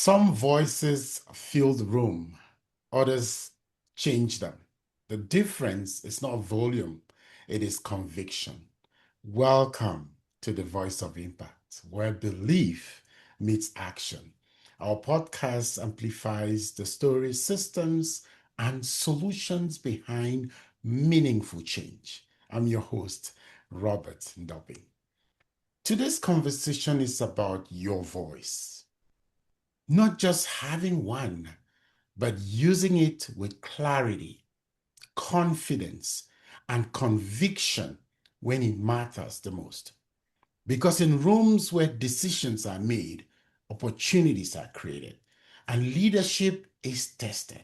Some voices fill the room, others change them. The difference is not volume, it is conviction. Welcome to the Voice of Impact, where belief meets action. Our podcast amplifies the stories, systems, and solutions behind meaningful change. I'm your host, Robert Ndoping. Today's conversation is about your voice, not just having one, but using it with clarity, confidence, and conviction when it matters the most. Because in rooms where decisions are made, opportunities are created, and leadership is tested,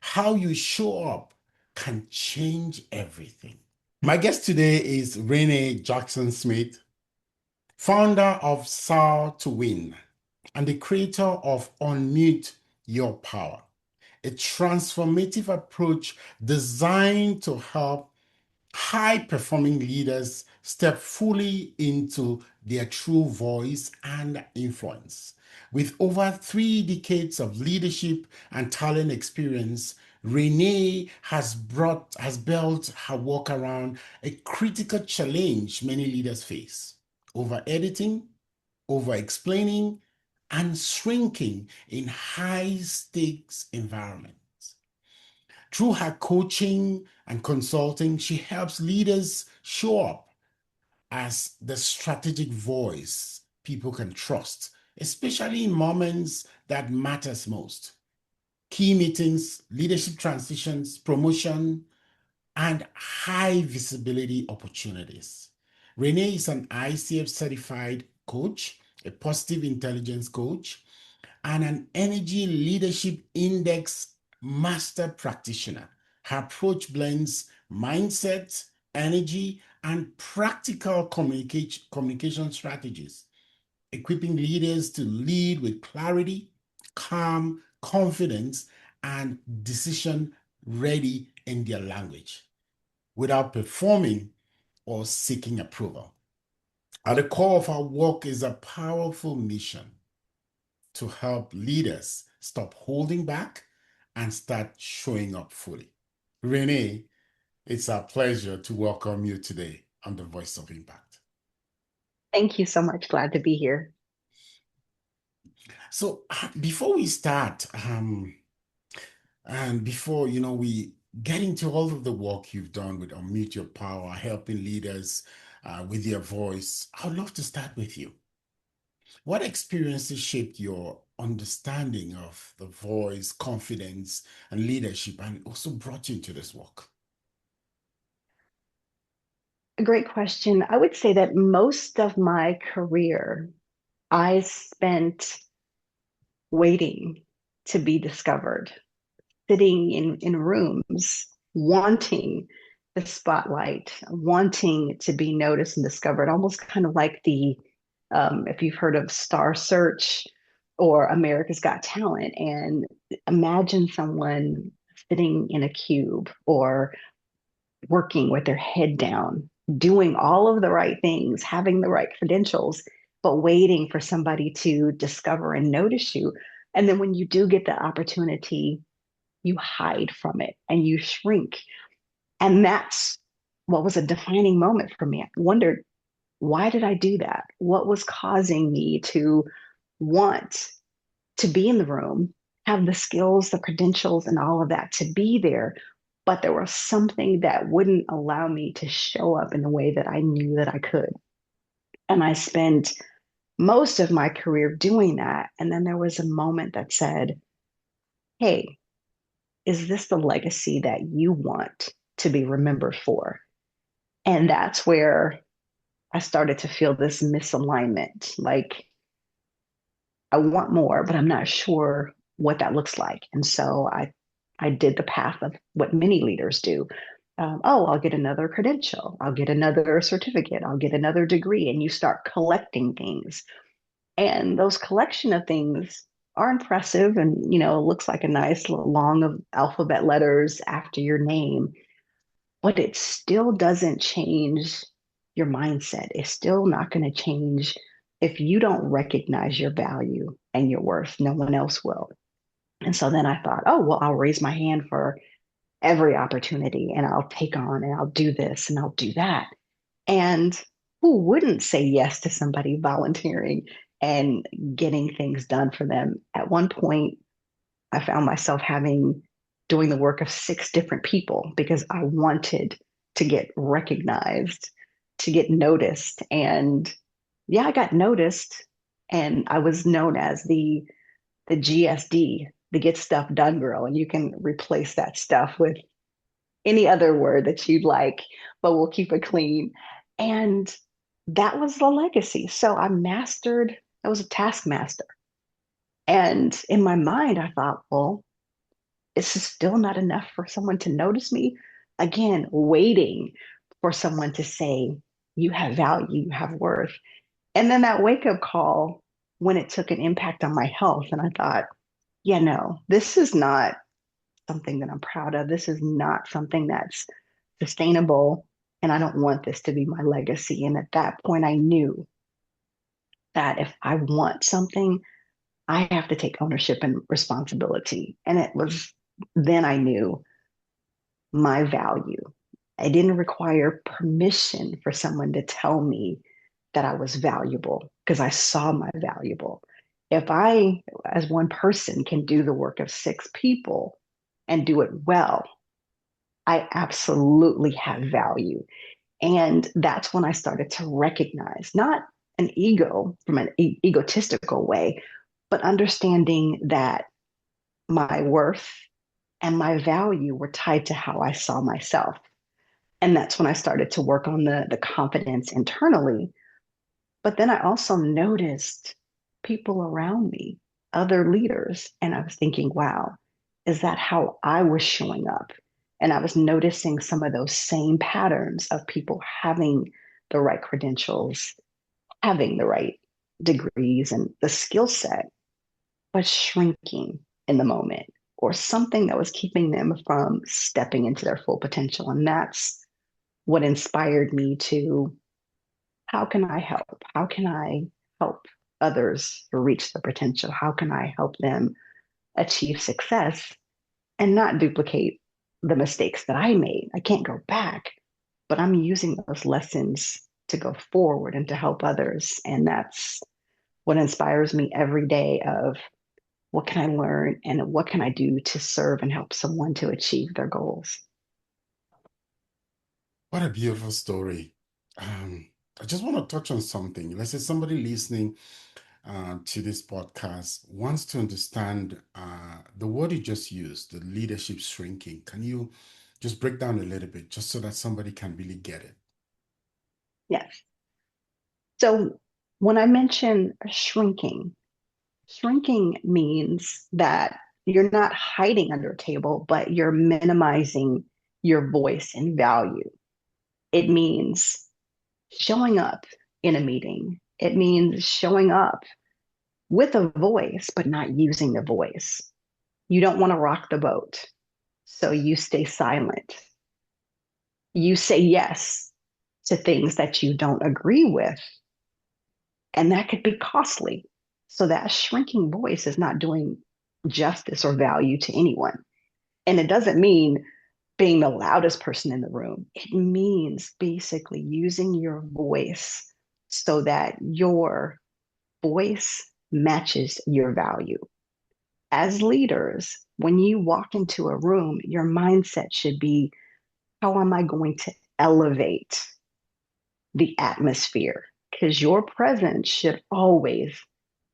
how you show up can change everything. My guest today is Renee Jackson-Smith, founder of Soar to Win and the creator of Unmute Your Power, a transformative approach designed to help high-performing leaders step fully into their true voice and influence. With over 3 decades of leadership and talent experience, Renee has built her work around a critical challenge many leaders face: over editing, over explaining, and shrinking in high stakes environments. Through her coaching and consulting, she helps leaders show up as the strategic voice people can trust, especially in moments that matters most. Key meetings, leadership transitions, promotion, and high visibility opportunities. Renee is an ICF certified coach, a positive intelligence coach, and an energy leadership index master practitioner. Her approach blends mindset, energy, and practical communication strategies, equipping leaders to lead with clarity, calm, confidence, and decision ready in their language without performing or seeking approval. At the core of our work is a powerful mission to help leaders stop holding back and start showing up fully. Renee, it's a pleasure to welcome you today on the Voice of Impact. Thank you so much. Glad to be here. So before we start, and before we get into all of the work you've done with Unmute Your Power, helping leaders with their voice, I'd love to start with you. What experiences shaped your understanding of the voice, confidence, and leadership, and also brought you into this work? A great question. I would say that most of my career, I spent waiting to be discovered, sitting in rooms, wanting the spotlight, wanting to be noticed and discovered, almost kind of like if you've heard of Star Search or America's Got Talent, and imagine someone sitting in a cube or working with their head down, doing all of the right things, having the right credentials, but waiting for somebody to discover and notice you. And then when you do get the opportunity, you hide from it and you shrink. And that's what was a defining moment for me. I wondered, why did I do that? What was causing me to want to be in the room, have the skills, the credentials, and all of that to be there? But there was something that wouldn't allow me to show up in the way that I knew that I could. And I spent most of my career doing that. And then there was a moment that said, hey, is this the legacy that you want to be remembered for? And that's where I started to feel this misalignment. Like, I want more, but I'm not sure what that looks like. And so I did the path of what many leaders do. Oh, I'll get another credential. I'll get another certificate. I'll get another degree. And you start collecting things. And those collection of things are impressive. And, it looks like a nice long of alphabet letters after your name, but it still doesn't change your mindset. It's still not going to change if you don't recognize your value and your worth. No one else will. And so then I thought, oh, well, I'll raise my hand for every opportunity and I'll take on and I'll do this and I'll do that. And who wouldn't say yes to somebody volunteering and getting things done for them? At one point, I found myself having doing the work of six different people because I wanted to get recognized, to get noticed. And yeah, I got noticed and I was known as the GSD, the get stuff done girl. And you can replace that stuff with any other word that you'd like, but we'll keep it clean. And that was the legacy. So I was a taskmaster. And in my mind, I thought, well, this is still not enough for someone to notice me. Again, waiting for someone to say, you have value, you have worth. And then that wake up call when it took an impact on my health. And I thought, yeah, no, this is not something that I'm proud of. This is not something that's sustainable. And I don't want this to be my legacy. And at that point, I knew that if I want something, I have to take ownership and responsibility. And it was then I knew my value. I didn't require permission for someone to tell me that I was valuable because I saw my valuable. If I, as one person, can do the work of six people and do it well, I absolutely have value. And that's when I started to recognize not an ego from an egotistical way, but understanding that my worth and my value were tied to how I saw myself. And that's when I started to work on the confidence internally. But then I also noticed people around me, other leaders, and I was thinking, wow, is that how I was showing up? And I was noticing some of those same patterns of people having the right credentials, having the right degrees and the skill set, but shrinking in the moment or something that was keeping them from stepping into their full potential. And that's what inspired me to how can I help? How can I help others reach their potential? How can I help them achieve success and not duplicate the mistakes that I made? I can't go back, but I'm using those lessons to go forward and to help others. And that's what inspires me every day of what can I learn and what can I do to serve and help someone to achieve their goals. What a beautiful story. Um, I just want to touch on something. Let's say somebody listening to this podcast wants to understand the word you just used, the leadership shrinking. Can you just break down a little bit just so that somebody can really get it? Yes. So when I mention shrinking, shrinking means that you're not hiding under a table, but you're minimizing your voice and value. It means showing up in a meeting. It means showing up with a voice, but not using the voice. You don't want to rock the boat. So you stay silent. You say yes to things that you don't agree with, and that could be costly. So that shrinking voice is not doing justice or value to anyone. And it doesn't mean being the loudest person in the room. It means basically using your voice so that your voice matches your value. As leaders, when you walk into a room, your mindset should be how am I going to elevate the atmosphere? Because your presence should always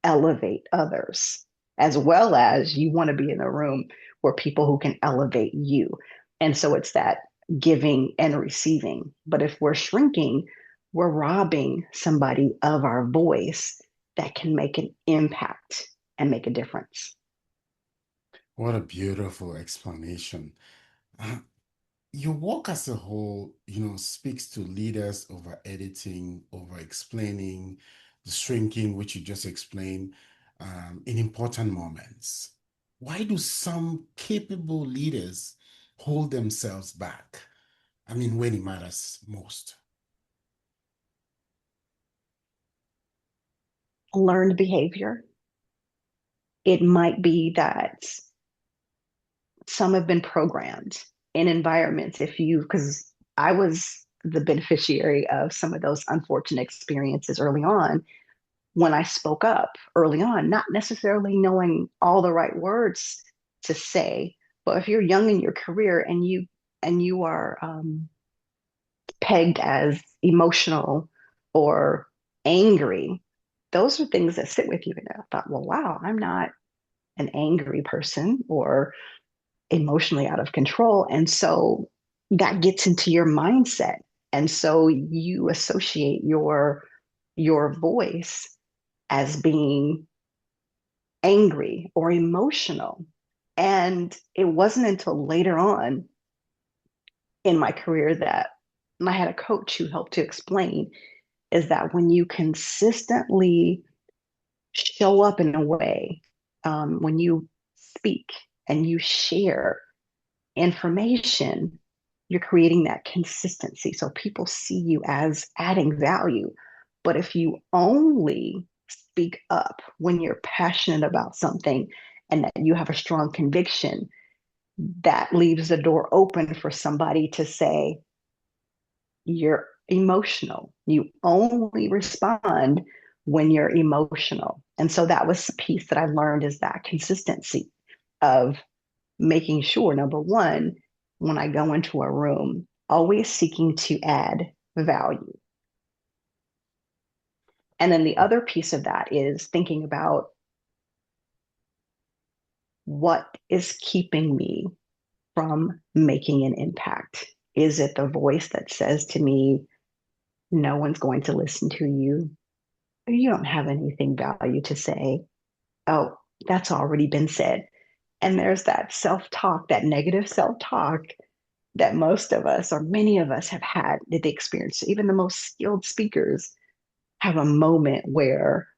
elevate others, as well as you want to be in a room where people who can elevate you. And so it's that giving and receiving. But if we're shrinking, we're robbing somebody of our voice that can make an impact and make a difference. What a beautiful explanation. Uh, your work as a whole, speaks to leaders over editing, over explaining, the shrinking, which you just explained, in important moments. Why do some capable leaders hold themselves back? I mean, when it matters most. Learned behavior. It might be that some have been programmed in environments. If you, because I was the beneficiary of some of those unfortunate experiences early on when I spoke up early on, not necessarily knowing all the right words to say. But if you're young in your career and you are pegged as emotional or angry, those are things that sit with you. And I thought, well, wow, I'm not an angry person or emotionally out of control. And so that gets into your mindset. And so you associate your voice as being angry or emotional. And it wasn't until later on in my career that I had a coach who helped to explain is that when you consistently show up in a way, when you speak and you share information, you're creating that consistency. So people see you as adding value. But if you only speak up when you're passionate about something and that you have a strong conviction, that leaves the door open for somebody to say, you're emotional. You only respond when you're emotional. And so that was the piece that I learned is that consistency of making sure, number one, when I go into a room, always seeking to add value. And then the other piece of that is thinking about what is keeping me from making an impact. Is it the voice that says to me, no one's going to listen to you? You don't have anything value to say. Oh, that's already been said. And there's that self talk, that negative self talk that most of us or many of us have had the experience. Even the most skilled speakers have a moment where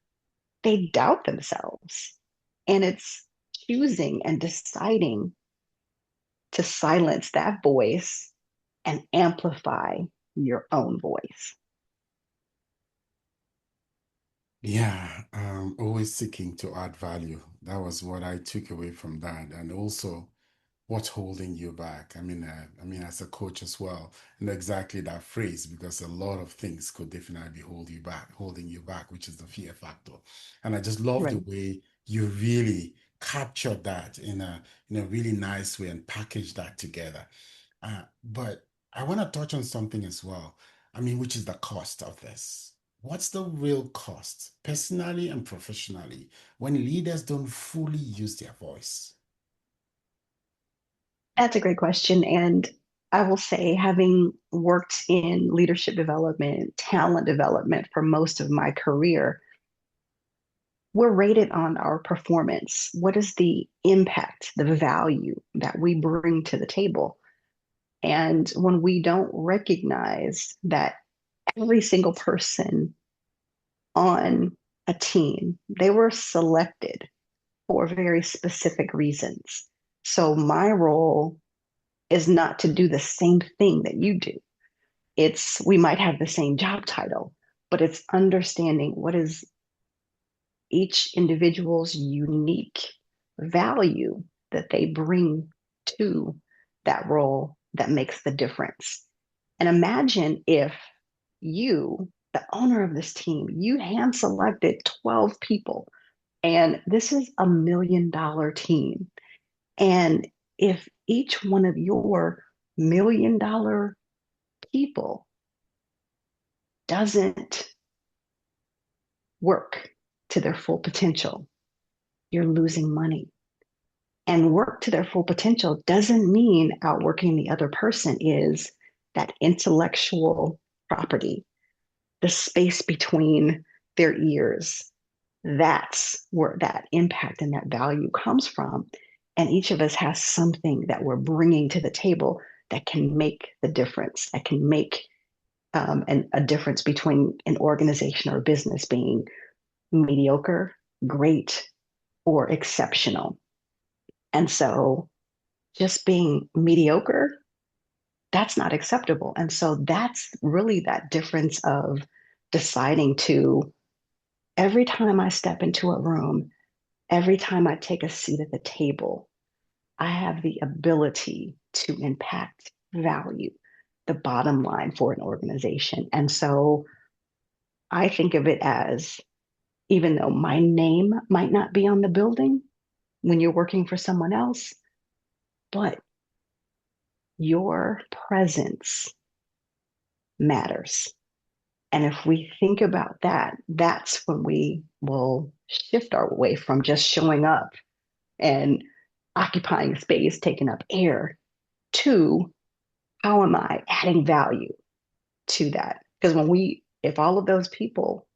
they doubt themselves. And it's choosing and deciding to silence that voice and amplify your own voice. Yeah, always seeking to add value. That was what I took away from that. And also, what's holding you back? I mean, as a coach as well, know exactly that phrase because a lot of things could definitely holding you back, which is the fear factor. And I just love the Right. way you really captured that in a really nice way and packaged that together. But I want to touch on something as well. I mean, which is the cost of this. What's the real cost, personally and professionally, when leaders don't fully use their voice? That's a great question. And I will say, having worked in leadership development, talent development for most of my career, we're rated on our performance. What is the impact, the value that we bring to the table? And when we don't recognize that every single person on a team, they were selected for very specific reasons. So my role is not to do the same thing that you do. It's we might have the same job title, but it's understanding what is each individual's unique value that they bring to that role that makes the difference. And imagine if you, the owner of this team, you hand selected 12 people, and this is $1 million team. And if each one of your $1 million people doesn't work to their full potential, you're losing money. And work to their full potential doesn't mean outworking the other person, is that intellectual property, the space between their ears. That's where that impact and that value comes from. And each of us has something that we're bringing to the table that can make the difference, that can make a difference between an organization or a business being mediocre, great, or exceptional. And so just being mediocre, that's not acceptable. And so that's really that difference of deciding to, every time I step into a room, Every time I take a seat at the table, I have the ability to impact value, the bottom line for an organization. And so I think of it as, even though my name might not be on the building when you're working for someone else, but your presence matters. And if we think about that, that's when we will shift our way from just showing up and occupying space, taking up air, to how am I adding value to that? Because if all of those people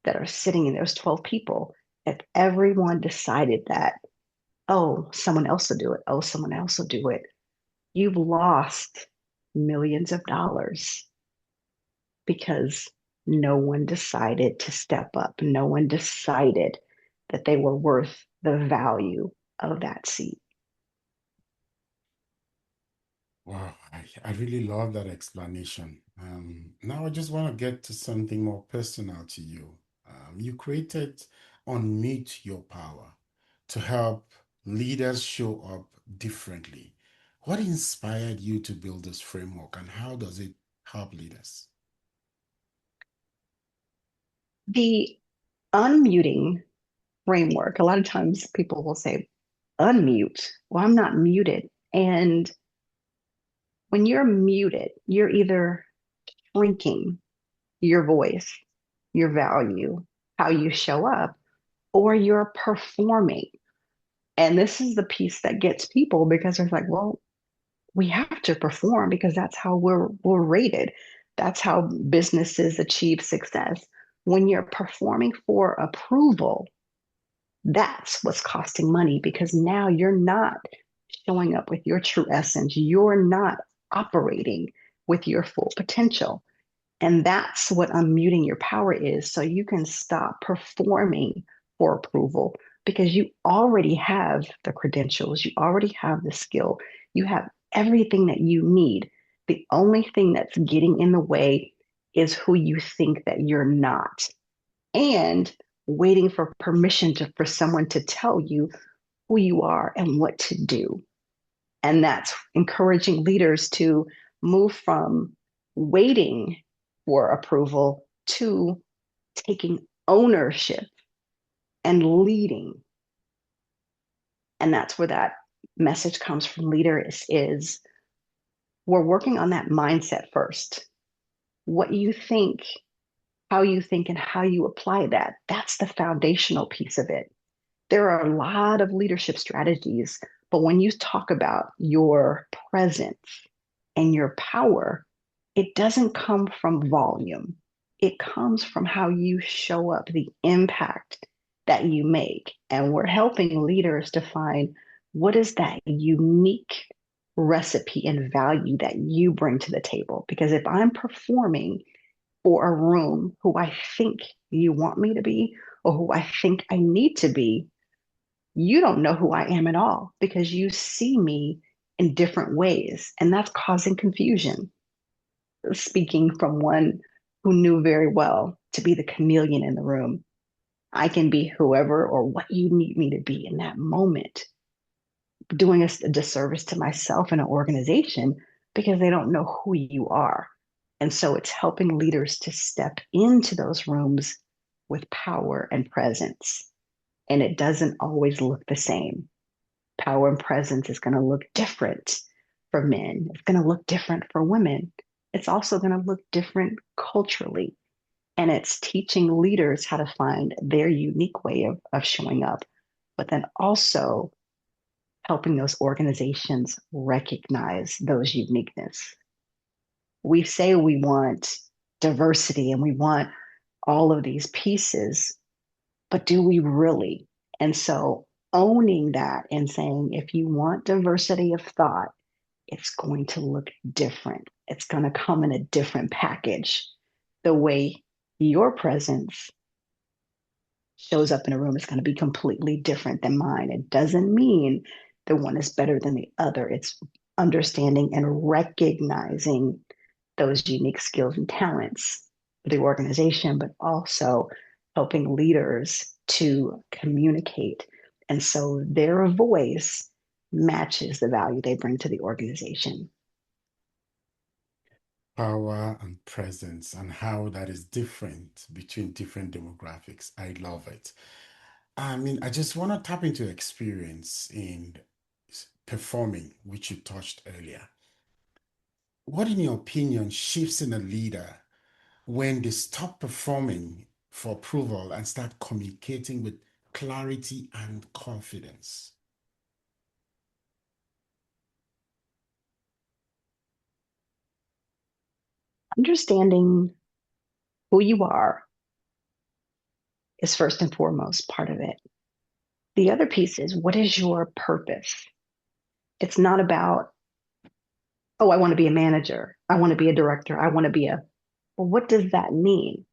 that are sitting in those 12 people, if everyone decided that, oh, someone else will do it, oh, someone else will do it, you've lost millions of dollars because no one decided to step up. No one decided that they were worth the value of that seat. Wow, I really love that explanation. Now I just want to get to something more personal to you. You created Unmute Your Power to help leaders show up differently. What inspired you to build this framework and how does it help leaders? The unmuting framework, a lot of times people will say, unmute. Well, I'm not muted. And when you're muted, you're either shrinking your voice, your value, how you show up, or you're performing. And this is the piece that gets people because they're like, well, we have to perform because that's how we're rated. That's how businesses achieve success. When you're performing for approval, that's what's costing money because now you're not showing up with your true essence. You're not operating with your full potential. And that's what unmuting your power is. So you can stop performing for approval because you already have the credentials, you already have the skill, you have everything that you need. The only thing that's getting in the way is who you think that you're not, and waiting for permission for someone to tell you who you are and what to do. And that's encouraging leaders to move from waiting for approval to taking ownership and leading. And that's where that message comes from leaders is we're working on that mindset first. What you think, how you think, and how you apply that, that's the foundational piece of it. There are a lot of leadership strategies, but when you talk about your presence and your power, it doesn't come from volume. It comes from how you show up, the impact that you make. And we're helping leaders to find what is that unique recipe and value that you bring to the table. Because if I'm performing for a room who I think you want me to be or who I think I need to be, you don't know who I am at all because you see me in different ways. And that's causing confusion. Speaking from one who knew very well to be the chameleon in the room, I can be whoever or what you need me to be in that moment, doing a disservice to myself and an organization because they don't know who you are. And so it's helping leaders to step into those rooms with power and presence. And it doesn't always look the same. Power and presence is going to look different for men. It's going to look different for women. It's also going to look different culturally. And it's teaching leaders how to find their unique way of showing up, but then also helping those organizations recognize those uniqueness. We say we want diversity and we want all of these pieces, but do we really? And so owning that and saying, if you want diversity of thought, it's going to look different. It's going to come in a different package. The way your presence shows up in a room is going to be completely different than mine. It doesn't mean the one is better than the other. It's understanding and recognizing those unique skills and talents for the organization, but also helping leaders to communicate And so their voice matches the value they bring to the organization. Power and presence, and how that is different between different demographics. I love it. I mean, I just want to tap into experience in performing, which you touched earlier. What, in your opinion, shifts in a leader when they stop performing for approval and start communicating with clarity and confidence? Understanding who you are is first and foremost part of it. The other piece is, what is your purpose? It's not about, oh, I want to be a manager. I want to be a director. I want to be a, well, what does that mean?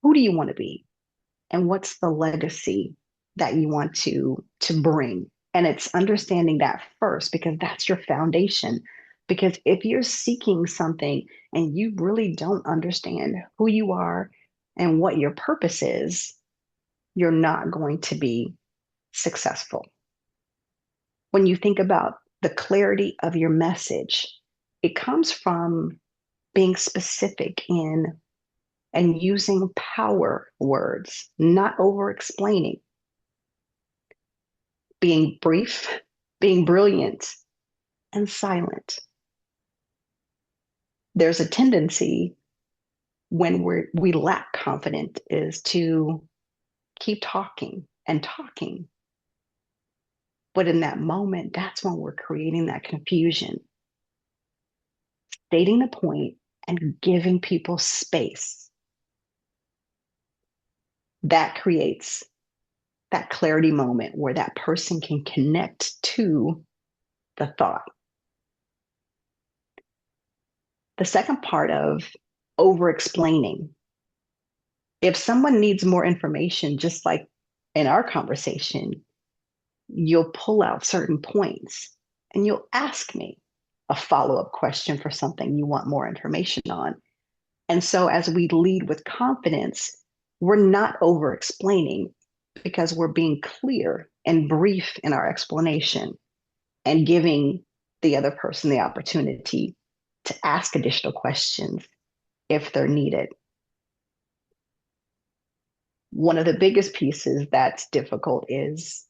Who do you want to be? And what's the legacy that you want to bring? And it's understanding that first, because that's your foundation. Because if you're seeking something and you really don't understand who you are and what your purpose is, you're not going to be successful. When you think about the clarity of your message, it comes from being specific in and using power words, not over explaining, being brief, being brilliant, and silent. There's a tendency when we lack confidence is to keep talking and talking. But in that moment, that's when we're creating that confusion, stating the point and giving people space. That creates that clarity moment where that person can connect to the thought. The second part of over explaining, if someone needs more information, just like in our conversation, you'll pull out certain points and you'll ask me a follow up question for something you want more information on. And so, as we lead with confidence, we're not over explaining because we're being clear and brief in our explanation and giving the other person the opportunity to ask additional questions if they're needed. One of the biggest pieces that's difficult is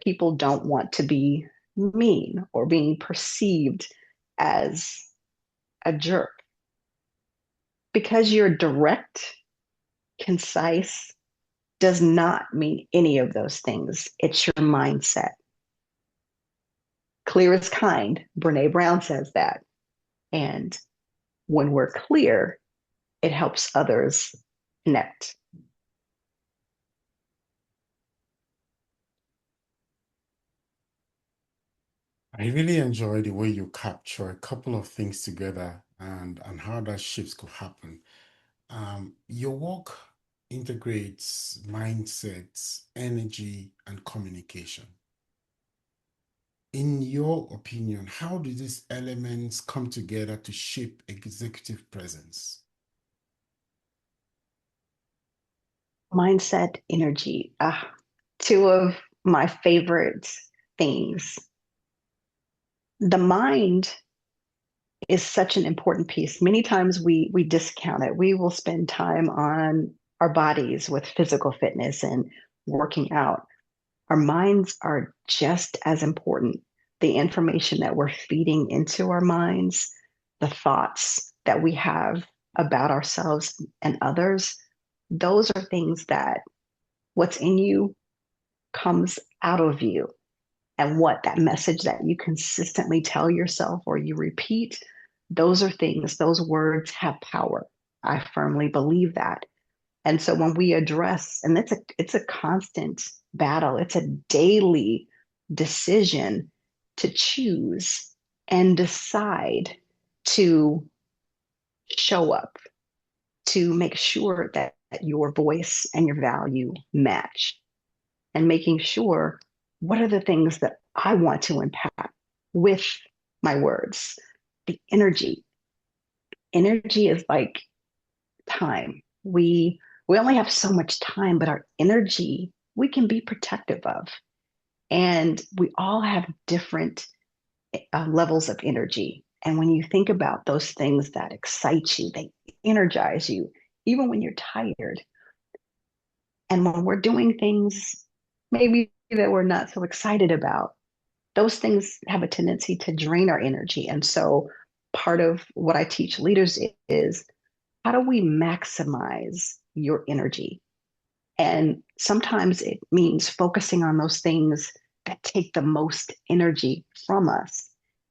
people don't want to be mean or being perceived as a jerk. Because you're direct, concise, does not mean any of those things. It's your mindset. Clear is kind. Brene Brown says that. And when we're clear, it helps others connect. I really enjoy the way you capture a couple of things together and how that shifts could happen. Your work integrates mindsets, energy, and communication. In your opinion, how do these elements come together to shape executive presence? Mindset, energy. Two of my favorite things. The mind is such an important piece. Many times we discount it. We will spend time on our bodies with physical fitness and working out. Our minds are just as important. The information that we're feeding into our minds, the thoughts that we have about ourselves and others, those are things that what's in you comes out of you. And what that message that you consistently tell yourself or you repeat, those are things, those words have power. I firmly believe that. And so when we address, and it's a constant battle, it's a daily decision to choose and decide to show up, to make sure that your voice and your value match, and making sure what are the things that I want to impact with my words. The energy. Energy is like time. We We only have so much time, but our energy we can be protective of. And we all have different levels of energy. And when you think about those things that excite you, they energize you, even when you're tired. And when we're doing things maybe that we're not so excited about, those things have a tendency to drain our energy. And so part of what I teach leaders is how do we maximize your energy? And sometimes it means focusing on those things that take the most energy from us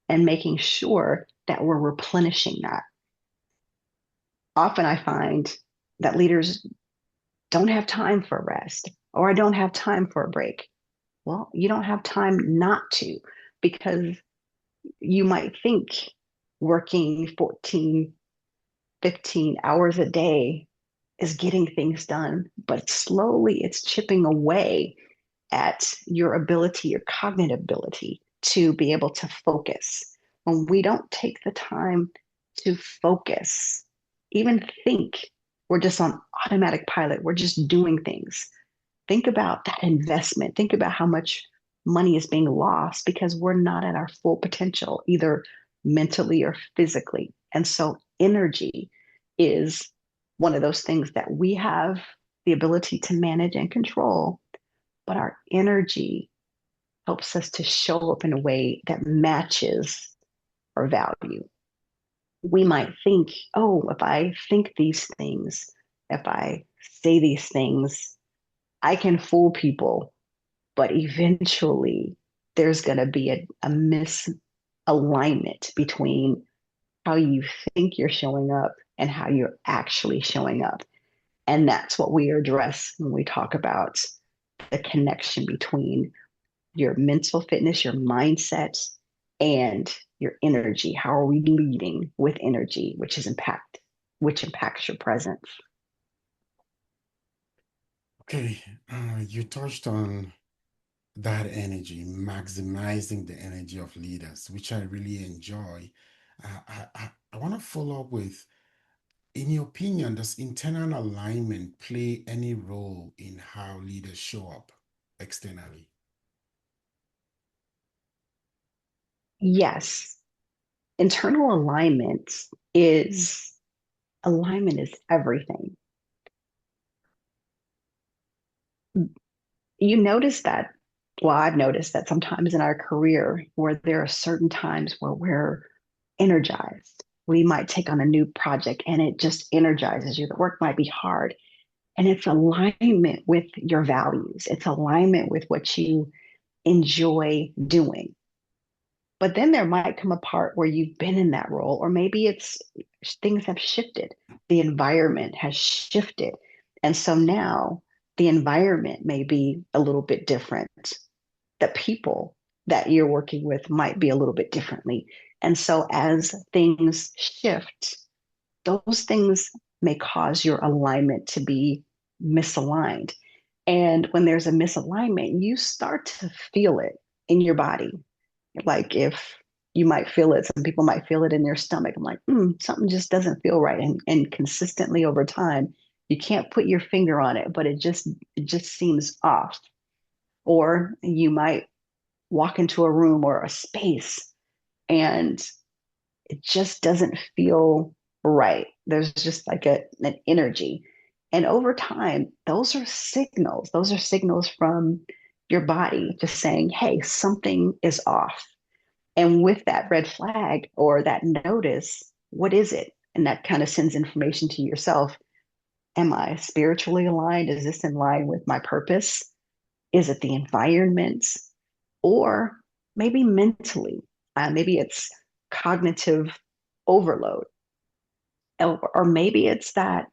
and making sure that we're replenishing that. Often I find that leaders don't have time for rest or I don't have time for a break. Well, you don't have time not to because you might think working 14, 15 hours a day is getting things done, but slowly it's chipping away at your ability, your cognitive ability to be able to focus. When we don't take the time to focus, even think, we're just on automatic pilot, we're just doing things. Think about that investment. Think about how much money is being lost because we're not at our full potential, either mentally or physically. And so, energy is one of those things that we have the ability to manage and control, but our energy helps us to show up in a way that matches our value. We might think, oh, if I think these things, if I say these things, I can fool people. But eventually, there's going to be a misalignment between how you think you're showing up and how you're actually showing up. And that's what we address when we talk about the connection between your mental fitness, your mindset, and your energy. How are we leading with energy, which impacts your presence? Okay, you touched on that energy, maximizing the energy of leaders, which I really enjoy. I want to follow up with, in your opinion, does internal alignment play any role in how leaders show up externally? Yes, internal is alignment is everything. You notice that, well, I've noticed that sometimes in our career where there are certain times where we're energized. We might take on a new project and it just energizes you. The work might be hard and it's alignment with your values. It's alignment with what you enjoy doing. But then there might come a part where you've been in that role, or maybe it's things have shifted. The environment has shifted. And so now the environment may be a little bit different. The people that you're working with might be a little bit differently. And so as things shift, those things may cause your alignment to be misaligned. And when there's a misalignment, you start to feel it in your body. Like if you might feel it, some people might feel it in their stomach. I'm like, something just doesn't feel right. And consistently over time, you can't put your finger on it, but it just seems off. Or you might walk into a room or a space and it just doesn't feel right. There's just like an energy. And over time, those are signals. Those are signals from your body just saying, hey, something is off. And with that red flag or that notice, what is it? And that kind of sends information to yourself. Am I spiritually aligned? Is this in line with my purpose? Is it the environment? Or maybe mentally? Maybe it's cognitive overload. Or maybe it's that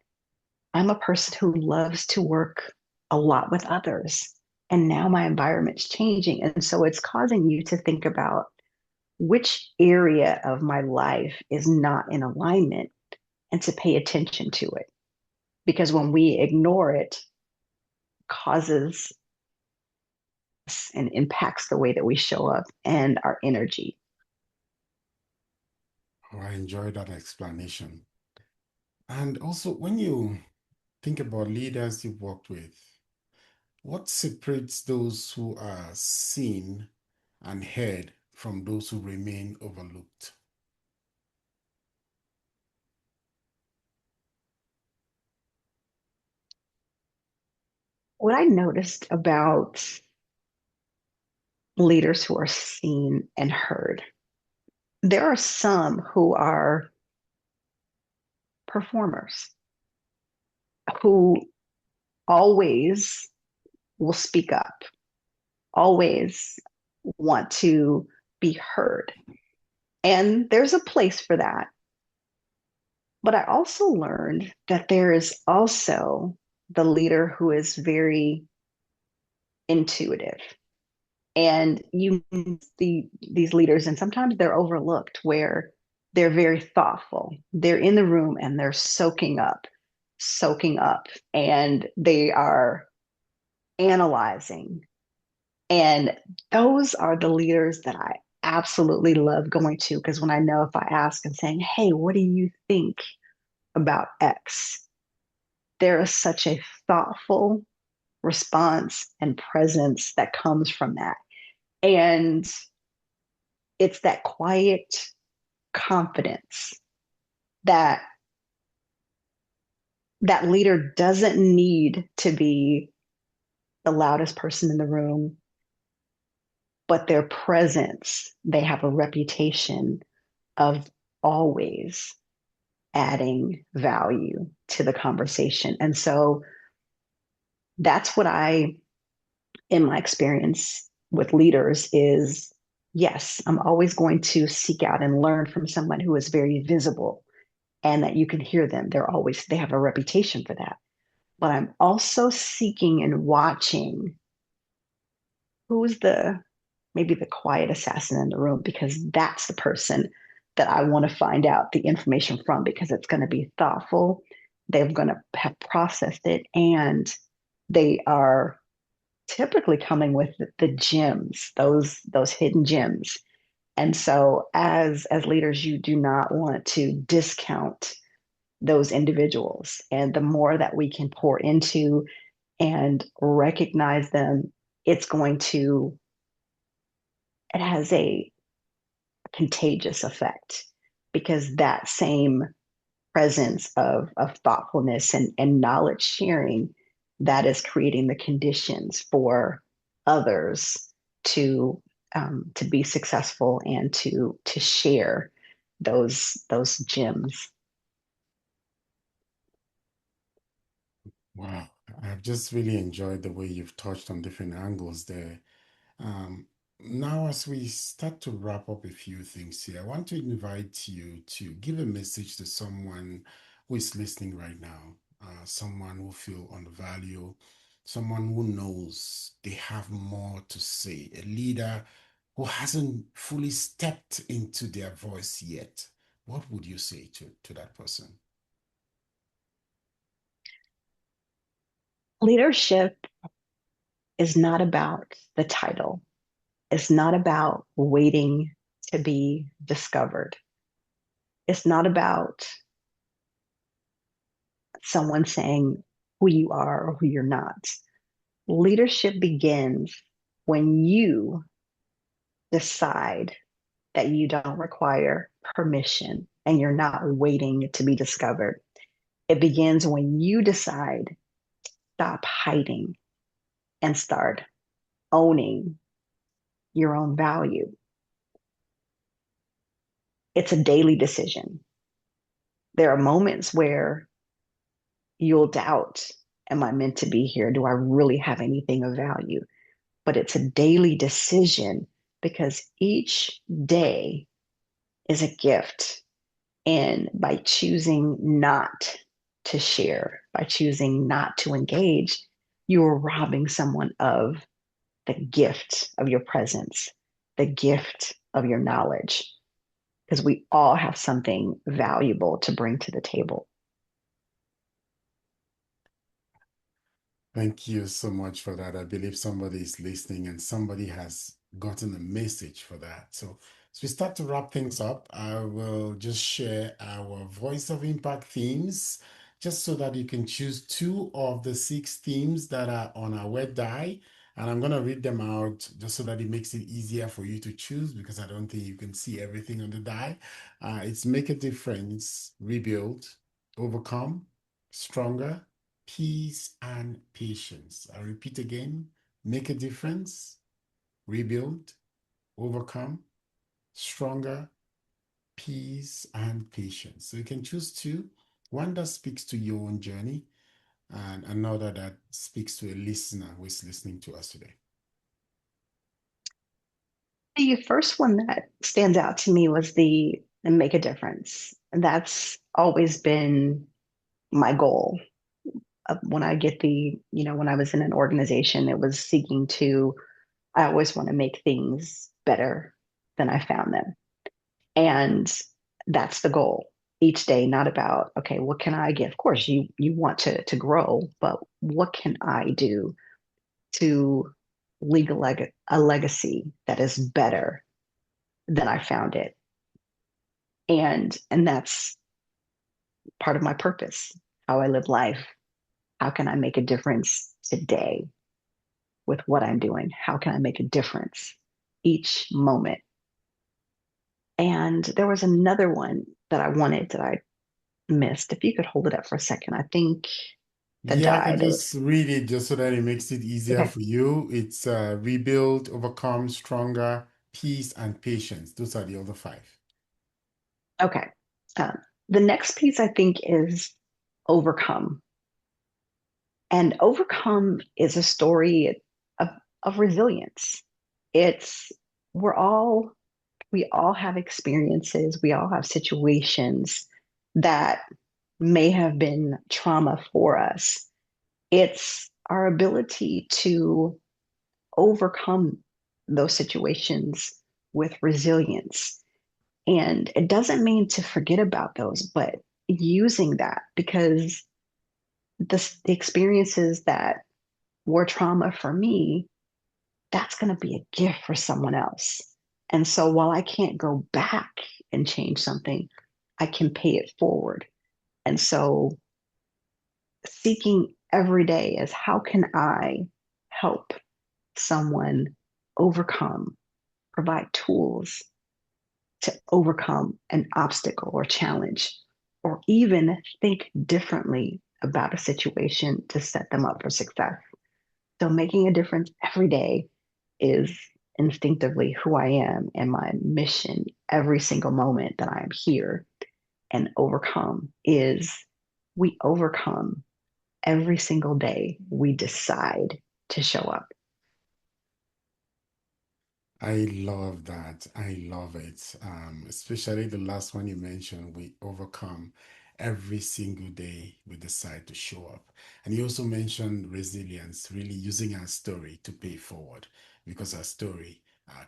I'm a person who loves to work a lot with others. And now my environment's changing. And so it's causing you to think about which area of my life is not in alignment and to pay attention to it. Because when we ignore it, causes and impacts the way that we show up and our energy. Oh, I enjoy that explanation. And also, when you Think about leaders you've worked with. What separates those who are seen and heard from those who remain overlooked? What I noticed about leaders who are seen and heard, there are some who are performers who always will speak up, always want to be heard. And there's a place for that. But I also learned that there is also the leader who is very intuitive. And these leaders, and sometimes they're overlooked, where they're very thoughtful. They're in the room and they're soaking up, and they are analyzing. And those are the leaders that I absolutely love going to, because when I know if I ask and saying, "Hey, what do you think about X?" There is such a thoughtful response and presence that comes from that. And it's that quiet confidence that that leader doesn't need to be the loudest person in the room, but their presence, they have a reputation of always adding value to the conversation. And so that's what I, in my experience with leaders, is yes, I'm always going to seek out and learn from someone who is very visible and that you can hear them. They have a reputation for that. But I'm also seeking and watching who's maybe the quiet assassin in the room, because that's the person that I want to find out the information from, because it's going to be thoughtful. They're going to have processed it, and they are typically coming with the gems, those hidden gems. And so as leaders, you do not want to discount those individuals. And the more that we can pour into and recognize them, it's going to, it has a contagious effect, because that same presence of thoughtfulness and knowledge sharing, that is creating the conditions for others to be successful and to share those gems. Wow, I've just really enjoyed the way you've touched on different angles there. Um, Now, as we start to wrap up a few things here, I want to invite you to give a message to someone who is listening right now, someone who feel undervalued, someone who knows they have more to say, a leader who hasn't fully stepped into their voice yet. What would you say to that person? Leadership is not about the title. It's not about waiting to be discovered. It's not about someone saying who you are or who you're not. Leadership begins when you decide that you don't require permission and you're not waiting to be discovered. It begins when you decide, stop hiding and start owning your own value. It's a daily decision. There are moments where you'll doubt, am I meant to be here? Do I really have anything of value? But it's a daily decision, because each day is a gift. And by choosing not to share, by choosing not to engage, you are robbing someone of the gift of your presence, the gift of your knowledge, because we all have something valuable to bring to the table. Thank you so much for that. I believe somebody is listening and somebody has gotten a message for that. So, as we start to wrap things up, I will just share our Voice of Impact themes just so that you can choose two of the six themes that are on our web die. And I'm going to read them out just so that it makes it easier for you to choose because I don't think you can see everything on the die. It's make a difference, rebuild, overcome, stronger, peace, and patience. I repeat again, make a difference, rebuild, overcome, stronger, peace, and patience. So you can choose two, one that speaks to your own journey and another that speaks to a listener who is listening to us today. The first one that stands out to me was the make a difference. And that's always been my goal. When I get when I was in an organization, it was seeking to, I always want to make things better than I found them. And that's the goal each day, not about, okay, what can I get? Of course, you want to grow, but what can I do to leave a legacy that is better than I found it? And that's part of my purpose, how I live life. How can I make a difference today with what I'm doing? How can I make a difference each moment? And there was another one that I wanted that I missed. If you could hold it up for a second, I think the Yeah, I can die there just was read it just so that it makes it easier okay. for you. It's rebuild, overcome, stronger, peace, and patience. Those are the other five. Okay. Um, the next piece I think is overcome. And overcome is a story of, of resilience. It's we're all we all have experiences, we all have situations that may have been trauma for us. It's our ability to overcome those situations with resilience. And it doesn't mean to forget about those, but using that because the experiences that were trauma for me, that's going to be a gift for someone else. And so while I can't go back and change something, I can pay it forward. And so seeking every day is how can I help someone overcome, provide tools to overcome an obstacle or challenge, or even think differently about a situation to set them up for success. So making a difference every day is instinctively who I am and my mission every single moment that I am here. And overcome is we overcome every single day. We decide to show up. I love that. I love it. Especially the last one you mentioned, we overcome every single day we decide to show up. And you also mentioned resilience, really using our story to pay forward because our story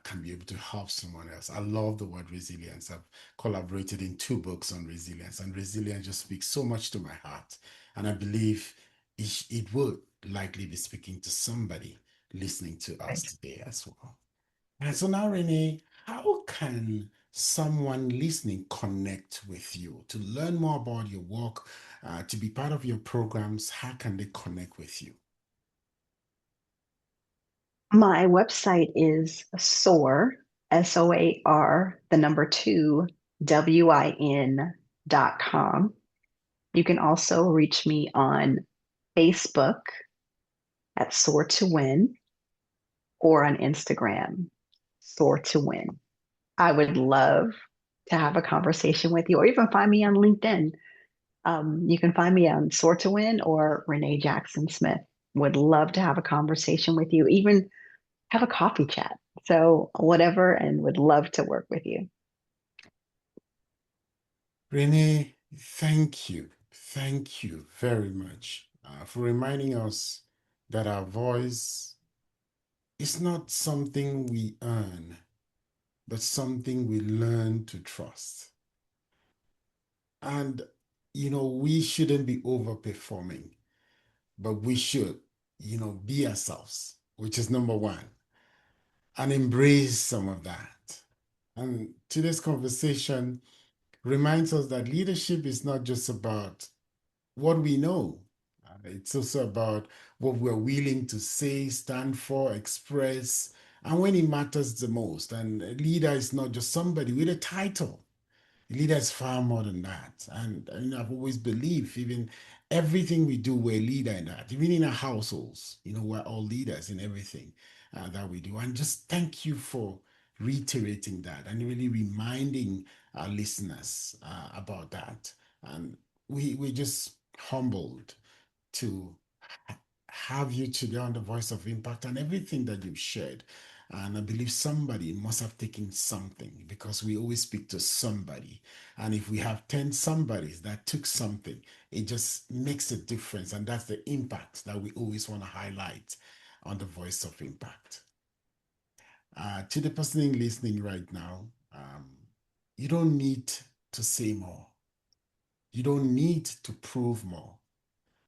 can be able to help someone else. I love the word resilience. I've collaborated in two books on resilience, and resilience just speaks so much to my heart. And I believe it will likely be speaking to somebody listening to us Right. today as well. And so now, Renee, how can someone listening connect with you to learn more about your work, to be part of your programs? How can they connect with you? My website is SOAR, SOAR, the number two, WIN.com. You can also reach me on Facebook at Soar to Win or on Instagram, Soar to Win. I would love to have a conversation with you or even find me on LinkedIn. You can find me on Soar to Win or Renee Jackson-Smith. Would love to have a conversation with you, even have a coffee chat. So, whatever, and would love to work with you. Renee, thank you. Thank you very much for reminding us that our voice is not something we earn, but something we learn to trust. And, we shouldn't be overperforming, but we should, be ourselves, which is number one, and embrace some of that. And today's conversation reminds us that leadership is not just about what we know. It's also about what we're willing to say, stand for, express, and when it matters the most. And a leader is not just somebody with a title. A leader is far more than that. And I've always believed, even everything we do, we're a leader in that. Even in our households, we're all leaders in everything that we do. And just thank you for reiterating that and really reminding our listeners about that. And we're just humbled to have you today on the Voice of Impact and everything that you've shared. And I believe somebody must have taken something because we always speak to somebody. And if we have 10 somebodies that took something, it just makes a difference. And that's the impact that we always want to highlight on the Voice of Impact. To the person listening right now, you don't need to say more. You don't need to prove more.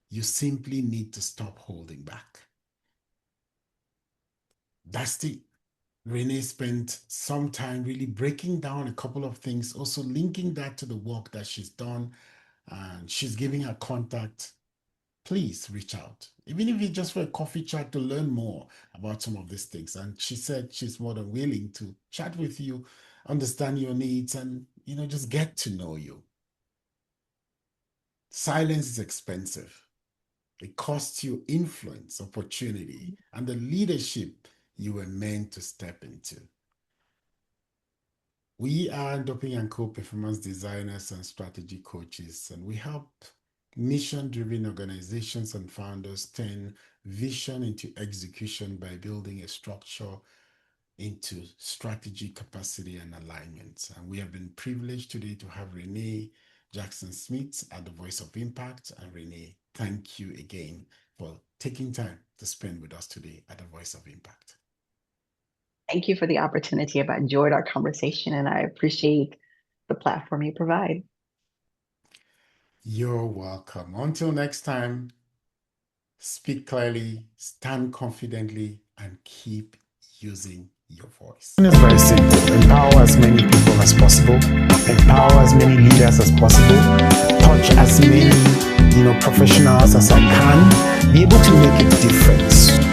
You simply need to stop holding back. That's the Renee spent some time really breaking down a couple of things, also linking that to the work that she's done. And she's giving her contact. Please reach out, even if it's just for a coffee chat to learn more about some of these things. And she said she's more than willing to chat with you, understand your needs, and just get to know you. Silence is expensive. It costs you influence, opportunity, and the leadership you were meant to step into. We are Ndoping and Co performance designers and strategy coaches, and we help mission driven organizations and founders turn vision into execution by building a structure into strategy, capacity, and alignment. And we have been privileged today to have Renee Jackson-Smith at the Voice of Impact. And Renee, thank you again for taking time to spend with us today at the Voice of Impact. Thank you for the opportunity. I've enjoyed our conversation and I appreciate the platform you provide. You're welcome. Until next time, speak clearly, stand confidently, and keep using your voice. It's very simple. Empower as many people as possible. Empower as many leaders as possible. Touch as many, professionals as I can. Be able to make a difference.